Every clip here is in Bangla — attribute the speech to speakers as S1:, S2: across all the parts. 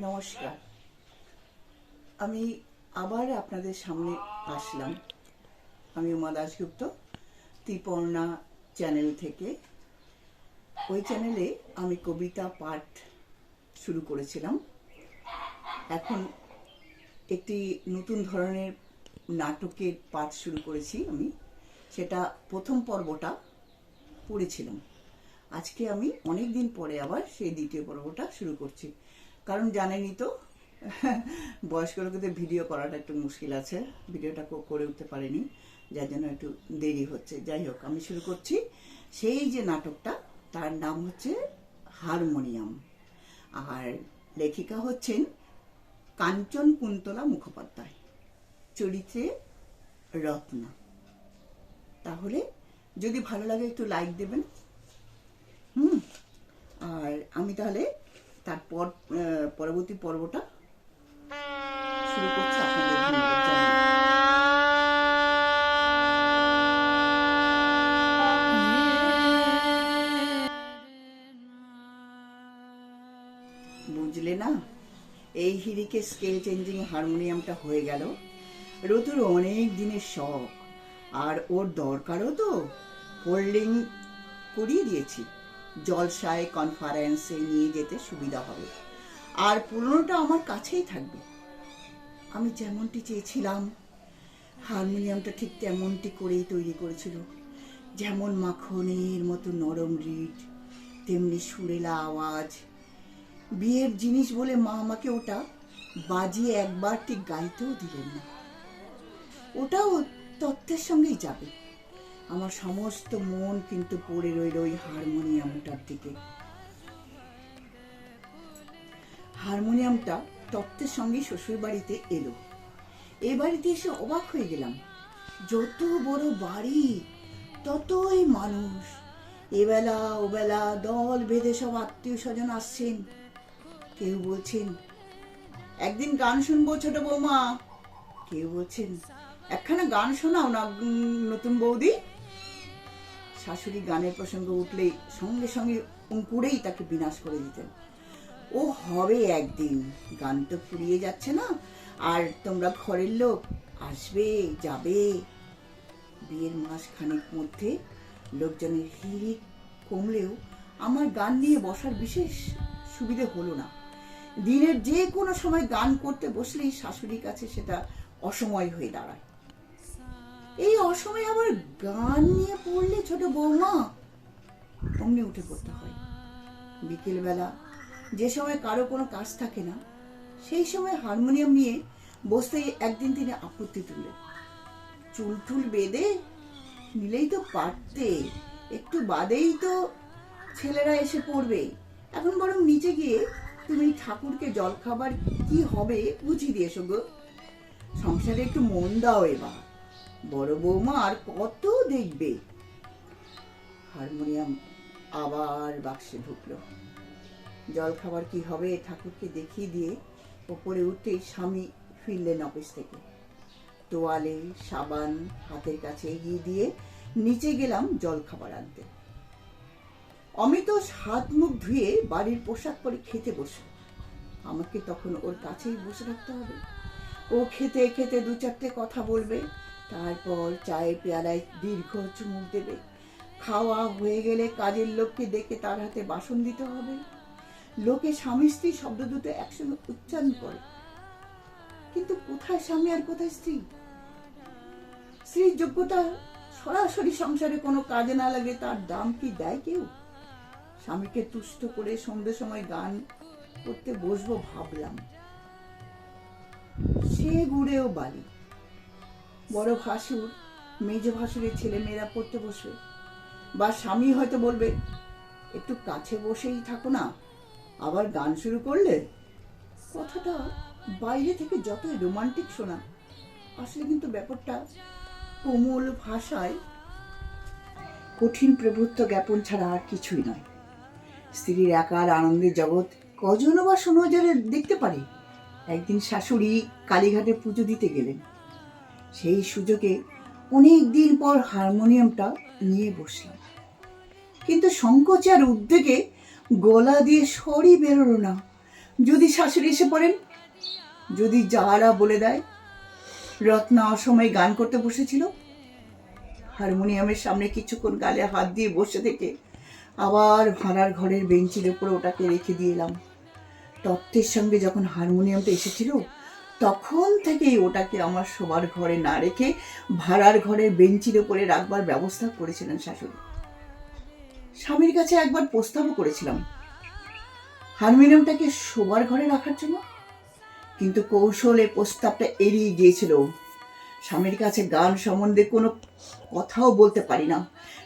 S1: নমস্কার, আমি আবার আপনাদের সামনে আসলাম। আমি উমা দাশগুপ্ত, ত্রিপর্ণা চ্যানেল থেকে। ওই চ্যানেলে আমি কবিতা পাঠ শুরু করেছিলাম। এখন একটি নতুন ধরনের নাটকের পাঠ শুরু করেছি আমি। সেটা প্রথম পর্বটা পড়েছিলাম। আজকে আমি অনেক দিন পরে আবার সেই দ্বিতীয় পর্বটা শুরু করছি। কারণ জানেনই তো, বয়স্ক লোকেদের ভিডিও করাটা একটু মুশকিল আছে, ভিডিওটা করে উঠতে পারিনি, যার জন্য একটু দেরি হচ্ছে। যাই হোক, আমি শুরু করছি। সেই যে নাটকটা, তার নাম হচ্ছে হারমোনিয়াম, আর লেখিকা হচ্ছেন কাঞ্চন কুন্তলা মুখোপাধ্যায়, চরিত্রে রত্না। তাহলে যদি ভালো লাগে একটু লাইক দেবেন। আর আমি তাহলে তারপর পরবর্তী পর্বটা শুরু করছি। আপনাদের ধন্যবাদ জানাই। বুঝলে না, এই হিরিকে স্কেল চেঞ্জিং হারমোনিয়ামটা হয়ে গেল রতুর অনেক দিনের শখ, আর ওর দরকারও তো। ফোল্ডিং করিয়ে দিয়েছি, জলসায় কনফারেন্সে নিয়ে যেতে সুবিধা হবে, আর পুরনোটা আমার কাছেই থাকবে। আমি যেমনটি চেয়েছিলাম হারমোনিয়ামটা ঠিক তেমনটি করেই তৈরি করেছিল। যেমন মাখনের মতো নরম রিড, তেমনি সুরেলা আওয়াজ। বিয়ের জিনিস বলে মা আমাকে ওটা বাজিয়ে একবার ঠিক গাইতেও দিলেন না। ওটাও তত্ত্বের সঙ্গেই যাবে। আমার সমস্ত মন কিন্তু পড়ে রইল ওই হারমোনিয়ামটার দিকে। হারমোনিয়ামটা তত্ত্বের সঙ্গে শ্বশুর বাড়িতে এলো। এ বাড়িতে এসে অবাক হয়ে গেলাম। যত বড় বাড়ি ততই মানুষ। এবেলা ওবেলা দল বেঁধে সব আত্মীয় স্বজন আসছেন। কেউ বলছেন একদিন গান শুনবো ছোট বৌমা, কেউ বলছেন একখানা গান শোনাও না নতুন বৌদি। শাশুড়ি গানের প্রসঙ্গ উঠলেই সঙ্গে সঙ্গে অঙ্কুরেই তাকে বিনাশ করে দিতেন। ও হবে একদিন, গান তো ফুরিয়ে যাচ্ছে না, আর তোমরা ঘরের লোক আসবে যাবে। বিয়ের মাস খানেক মধ্যে লোকজনের হিড়িক কমলেও আমার গান নিয়ে বসার বিশেষ সুবিধে হলো না। দিনের যে কোনো সময় গান করতে বসলেই শাশুড়ির কাছে সেটা অসময় হয়ে দাঁড়ায়। এই অসময় আবার গান নিয়ে পড়লে ছোট বৌমা অমনি উঠে পড়তে হয়। বিকেলবেলা যে সময় কারো কোনো কাজ থাকে না, সেই সময় হারমোনিয়াম নিয়ে বসতেই একদিন তিনি আপত্তি তুললেন। চুল টুল বেঁধে নিলেই তো পারতে, একটু বাদেই তো ছেলেরা এসে পড়বে। এখন বরং নিচে গিয়ে তুমি ঠাকুরকে জলখাবার কি হবে বুঝিয়ে দিয়েছো গো। সংসারে একটু মন দাও এবার, বড় বৌমা আর কত দেখবে। হারমোনিয়াম আবার বাক্সে ঢুকলো। জলখাবার কি হবে ঠাকুরকে দেখিয়ে দিয়ে ওপরে উঠতেই স্বামী ফিরলেন অফিস থেকে। তোয়ালে সাবান হাতের কাছে এগিয়ে দিয়ে নিচে গেলাম জলখাবার আনতে। অমিত হাত মুখ ধুয়ে বাড়ির পোশাক পরে খেতে বসে। আমাকে তখন ওর কাছেই বসে রাখতে হবে। ও খেতে খেতে দু চারটে কথা বলবে, তারপর চায়ের পেয়ালায় দীর্ঘ চুমুক দেবে। খাওয়া হয়ে গেলে কাজের লোককে ডেকে তার হাতে বাসন দিতে হবে। লোকে স্বামী স্ত্রী শব্দ দুটো একসঙ্গে উচ্চারণ করে, কিন্তু কোথায় স্বামী আর কোথায় স্ত্রী? স্ত্রীর যোগ্যতা সরাসরি সংসারে কোনো কাজে না লাগে তার দাম কি দেয় কেউ? স্বামীকে তুষ্ট করে সন্ধ্যে সময় গান করতে বসবো ভাবলাম। সে গুড়েও বালি। বড় ভাসুর মেজ ভাসুরের ছেলে মেয়েরা পড়তে বসবে, বা স্বামী হয়তো বলবে একটু কাছে বসেই থাকো না, আবার গান শুরু করলে। কথাটা বাইরে থেকে যতই রোমান্টিক শোনা, আসলে কিন্তু ব্যাপারটা কোমল ভাষায় কঠিন প্রভুত্ব জ্ঞাপন ছাড়া আর কিছুই নয়। স্ত্রীর একার আনন্দের জগৎ কজন বা সুনজরে দেখতে পারে। একদিন শাশুড়ি কালীঘাটে পুজো দিতে গেলেন। সেই সুযোগে অনেক দিন পর হারমোনিয়ামটা নিয়ে বসলাম, কিন্তু সংকোচে আর উদ্বেগে গলা দিয়ে স্বরই বেরোলো না। যদি শাশুড়ি এসে পড়েন, যদি যারা বলে দেয়। রত্না অসময়ে গান করতে বসেছিল, হারমোনিয়ামের সামনে কিছুক্ষণ গালে হাত দিয়ে বসে থেকে আবার ভাড়ার ঘরের বেঞ্চের উপরে ওটাকে রেখে দিয়ে এলাম। তত্ত্বের সঙ্গে যখন হারমোনিয়ামটা এসেছিল, তখন থেকেই ওটাকে আমার শোবার ঘরে না রেখে ভাড়ার ঘরের বেঞ্চের উপরে রাখবার ব্যবস্থা করেছিলেন শাশুড়ি। স্বামীর কাছে একবার প্রস্তাবও করেছিলাম হারমোনিয়ামটাকে শোবার ঘরে রাখার জন্য, কিন্তু কৌশলে প্রস্তাবটা এড়িয়ে গিয়েছিল। স্বামীর কাছে গান সম্বন্ধে কোনো কথাও বলতে পারি না,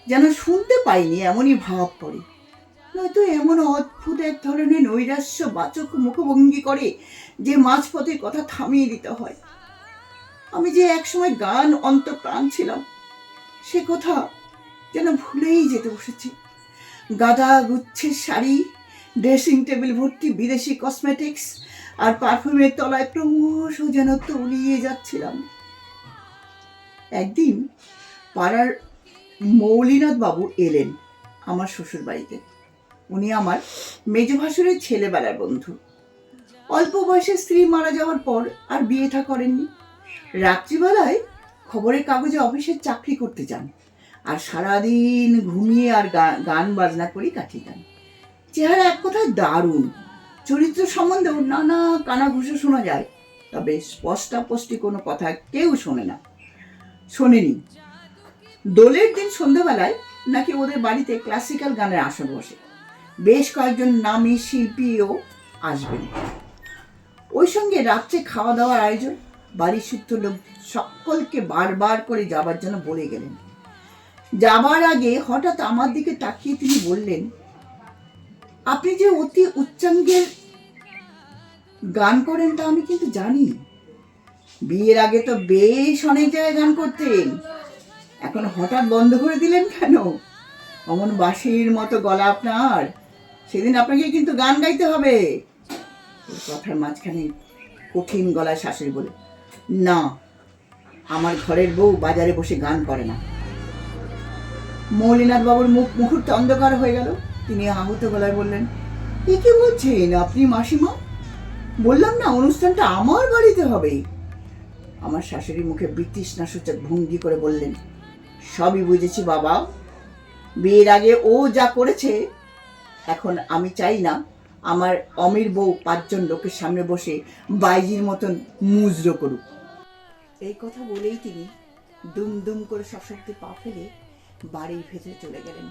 S1: যেন শুনতে পাইনি এমনই ভাব পড়ে। নয়তো এমন অদ্ভুত এক ধরনের নৈরাশ্য বাচক মুখভঙ্গি করে যে মাঝপথে কথা থামিয়ে দিতে হয়। আমি যে একসময় গান অন্তঃপ্রাণ ছিলাম, সে কথা যেন ভুলেই যেতে বসেছি। গাদা গুচ্ছের শাড়ি, ড্রেসিং টেবিল ভর্তি বিদেশি কসমেটিক্স আর পারফিউমের তলায় ক্রমশ যেন তলিয়ে যাচ্ছিলাম। একদিন পাড়ার মৌলিনাথ বাবু এলেন আমার শ্বশুর বাড়িতে। উনি আমার মেজ ভাসুরের ছেলেবেলার বন্ধু। অল্প বয়সে স্ত্রী মারা যাওয়ার পর আর বিয়ে থা করেননি। রাত্রিবেলায় খবরের কাগজে অফিসের চাকরি করতে যান, আর সারাদিন ঘুমিয়ে আর গান বাজনা করে কাটিয়ে দেন। চেহারা এক কথায় দারুণ, চরিত্র সম্বন্ধেও নানা কানাঘুষো শোনা যায়, তবে স্পষ্টাস্পষ্টি কোনো কথা কেউ শোনেনি। দোলের দিন সন্ধ্যাবেলায় নাকি ওদের বাড়িতে ক্লাসিক্যাল গানের আসর বসে, বেশ কয়েকজন নামী শিল্পীও আসবেন। ওই সঙ্গে রাত্রে খাওয়া দাওয়ার আয়োজন। বাড়ির সূত্র লোক সকলকে বারবার করে যাবার জন্য বলে গেলেন। যাবার আগে হঠাৎ আমার দিকে তাকিয়ে তিনি বললেন, আপনি যে অতি উচ্চাঙ্গের গান করেন তা আমি কিন্তু জানি। বিয়ের আগে তো বেশ অনেক জায়গায় গান করতেন, এখন হঠাৎ বন্ধ করে দিলেন কেন? অমন বাঁশির মতো গলা আপনার, সেদিন আপনাকে কিন্তু গান গাইতে হবে। কথার মাঝখানে কঠিন গলায় শাশুড়ি বলে, না, আমার ঘরের বউ বাজারে বসে গান করে না। মৌলিনাথ বাবুর মুখ মুহূর্তে অন্ধকার হয়ে গেল। তিনি আহত গলায় বললেন, এ কি বলছেন আপনি মাসিমা? বললাম না অনুষ্ঠানটা আমার বাড়িতে হবে। আমার শাশুড়ি মুখে বিতৃষ্ণাসূচক ভঙ্গি করে বললেন, সবই বুঝেছি বাবা, বিয়ের আগে ও যা করেছে, এখন আমি চাই না আমার অমির বউ 5 জন লোকের সামনে বসে বাইজির মতন মুজরো করুক। এই কথা বলেই তিনি দুম দুম করে সশব্দে পা ফেলে বাড়ির ভেতরে চলে গেলেন।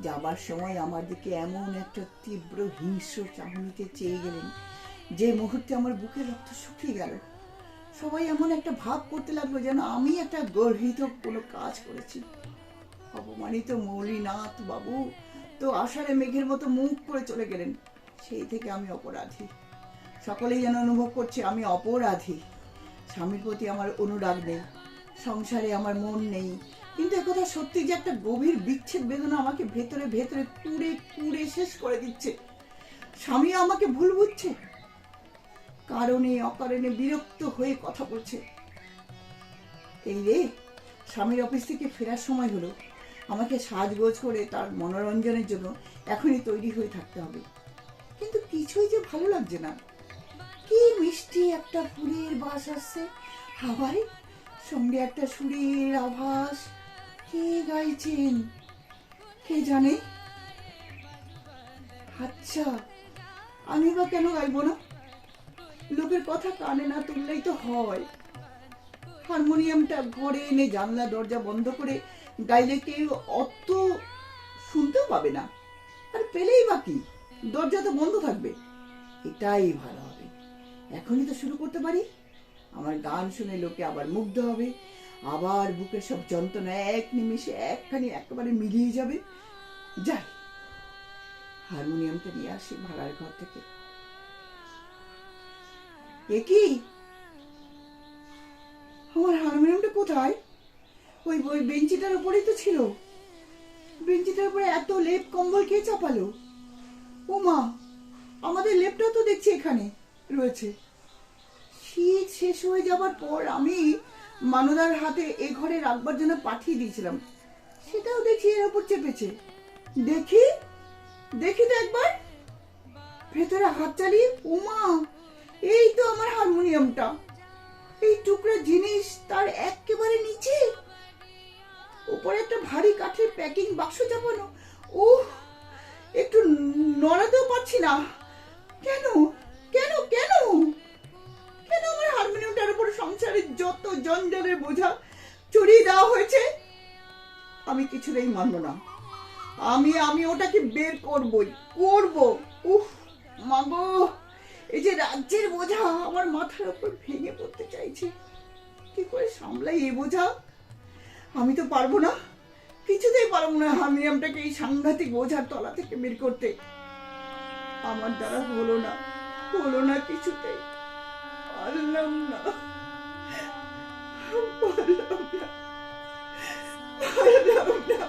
S1: যাবার সময় আমার দিকে এমন একটা তীব্র হিংস্র চাহনিতে চেয়ে গেলেন যে মুহূর্তে আমার বুকের রক্ত শুকিয়ে গেল। সবাই এমন একটা ভাব করতে লাগলো যেন আমি একটা গর্হিত কোনো কাজ করেছি। অপমানিত মৌলিনাথ বাবু তো আষাঢ়ে মেঘের মতো মুখ করে চলে গেলেন। সেই থেকে আমি অপরাধী। সকলেই যেন অনুভব করছে আমি অপরাধী। স্বামীর প্রতি আমার অনুরাগ নেই, সংসারে আমার মন নেই, কিন্তু একথা সত্যি যে একটা গভীর বিচ্ছেদ বেদনা আমাকে ভেতরে ভেতরে কুড়ে কুড়ে শেষ করে দিচ্ছে। স্বামী আমাকে ভুল বুঝছে, কারণে অকারণে বিরক্ত হয়ে কথা বলছে। এই রে, স্বামীর অফিস থেকে ফেরার সময় হলো। আমাকে সাজগোজ করে তার মনোরঞ্জনের জন্য এখনই তৈরি হয়ে থাকতে হবে, কিন্তু কিছুই যে ভালো লাগছে না। কি মিষ্টি একটা ফুলের বাস আসছে হাওয়ায়, সঙ্গে একটা সুরের আভাস। কে গাইছেন কে জানে? আচ্ছা, আমি বা কেন গাইবো না? লোকের কথা কানে না তুললেই তো হয়। হারমোনিয়ামটা ঘরে এনে জানলা দরজা বন্ধ করে গাইলে কেউ অত শুনতেও পাবে না, আর পেলেই বা কি, দরজা তো বন্ধ থাকবে। এটাই ভালো হবে, এখনই তো শুরু করতে পারি। আমার গান শুনে লোকে আবার মুগ্ধ হবে, আবার বুকের সব যন্ত্রণা এক নিমিষে একখানি একেবারে মিলিয়ে যাবে। যাই, হারমোনিয়ামটা নিয়ে আসি ভাড়ার ঘর থেকে। এ কি, আমার হারমোনিয়ামটা কোথায়? ওই ওই বেঞ্চিটার উপরেই তো ছিল। বেঞ্চিটার উপরে এত লেপ কম্বল কে চাপালো? ও মা, আমাদের লেপটাও তো দেখছি এখানে রয়েছে। শীত শেষ হয়ে যাবার পর আমি মানদার হাতে এ ঘরে রাখবার জন্য পাঠিয়ে দিয়েছিলাম, সেটাও দেখি এর উপর চেপেছে। দেখি দেখি তো একবার। ভেতরে হাত চালিয়ে, ওমা, এই তো আমার হারমোনিয়ামটা। এই টুকরা জিনিস তার একেবারে নিচে, উপরে একটা ভারী কাঠের প্যাকিং বাক্স চাপানো। ওহ, একটু নড়াতেও পারছি না। কেন কেন কেন কেন আমার হারমোনিয়ামটার উপর সংসারের যত জঞ্জালের বোঝা চড়িয়ে দেওয়া হয়েছে? আমি কিছুতেই মানব না। আমি ওটাকে বের করবই, করব। উফ মাগো, এই যে রাজ্যের বোঝা আমার মাথার উপর ভেঙে পড়তে চাইছে। কি করে সামলাই এই বোঝা? আমি তো পারবো না, কিছুতেই পারবো না হারমোনিয়ামটাকে এই সাংঘাতিক বোঝার তলা থেকে বের করতে। আমার দ্বারা হলো না কিছুতেই। পারলাম না, পারলাম না, পারলাম না।